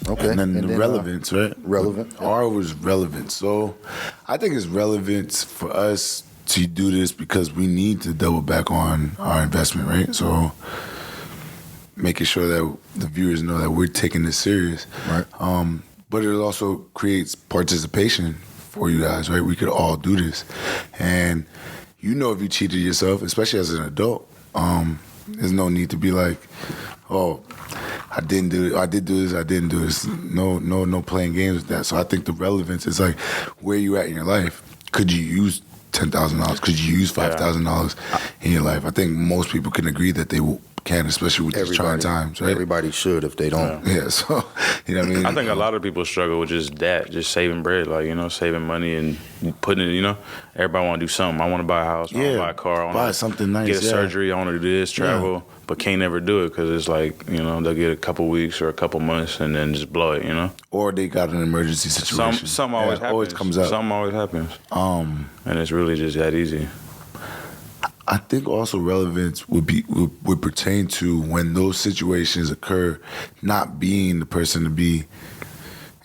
Okay. And then the relevance, right? Relevant. R was relevance. So I think it's relevance for us to do this because we need to double back on our investment, right? So making sure that the viewers know that we're taking this serious. Right. But it also creates participation for you guys, right? We could all do this. And you know if you cheated yourself, especially as an adult, there's no need to be like, oh, I didn't do it. I did do this. I didn't do this. No playing games with that. So I think the relevance is like where you at in your life. Could you use $10,000? Could you use $5,000 in your life? I think most people can agree that they can, especially with these trying times, right? Everybody should if they don't. Yeah, so, you know what I mean? I think a lot of people struggle with just that, just saving bread, like, you know, saving money and putting it, you know, everybody want to do something. I want to buy a house, I want to buy a car, I buy want something to nice, get a surgery, I want to do this, travel, but can't never do it because it's like, you know, they'll get a couple weeks or a couple months and then just blow it, you know? Or they got an emergency situation. Something always happens. Always comes up. Something always happens. And it's really just that easy. I think also relevance would pertain to when those situations occur, not being the person to be.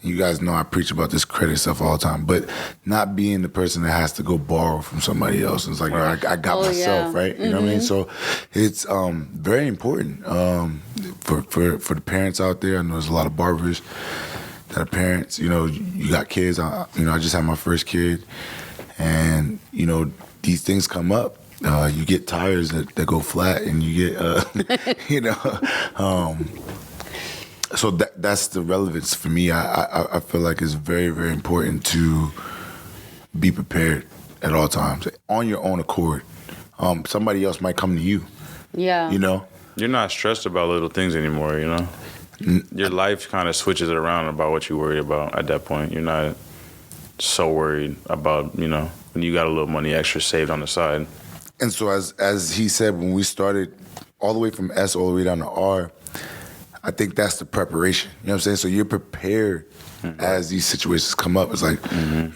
You guys know I preach about this credit stuff all the time, but not being the person that has to go borrow from somebody else. It's like, I got myself, right? You know what I mean? So it's very important for the parents out there. I know there's a lot of barbers that are parents. You know, you got kids. I just had my first kid, and you know these things come up. You get tires that go flat, and you get, you know. So that's the relevance for me. I feel like it's very, very important to be prepared at all times, on your own accord. Somebody else might come to you. Yeah. You know? You're not stressed about little things anymore, you know? Your life kind of switches it around about what you worry about at that point. You're not so worried about, you know, when you got a little money extra saved on the side. And so as he said, when we started all the way from S all the way down to R, I think that's the preparation. You know what I'm saying? So you're prepared as these situations come up. It's like,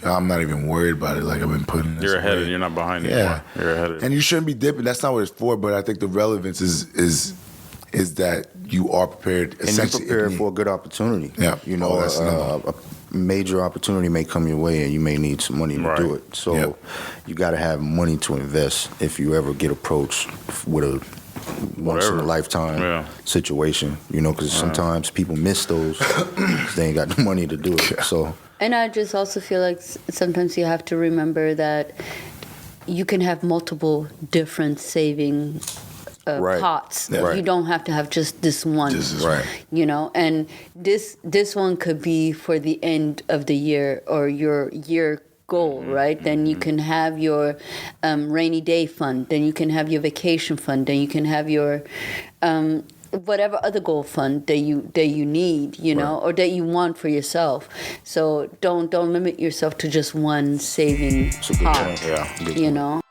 I'm not even worried about it. Like, I've been putting this You're ahead away. of it. You're not behind it anymore. You're ahead of it. And you shouldn't be dipping. That's not what it's for, but I think the relevance is that you are prepared. And you're prepared for a good opportunity. Yeah. You know, a major opportunity may come your way and you may need some money to do it. So you got to have money to invest if you ever get approached with a once-in-a-lifetime situation, you know, because sometimes people miss those because they ain't got the money to do it. So, and I just also feel like sometimes you have to remember that you can have multiple different saving pots. You don't have to have just this one. You know, and this one could be for the end of the year or your year goal, right? Then you can have your rainy day fund. Then you can have your vacation fund. Then you can have your whatever other goal fund that you need, you know, or that you want for yourself. So don't limit yourself to just one saving pot. You know.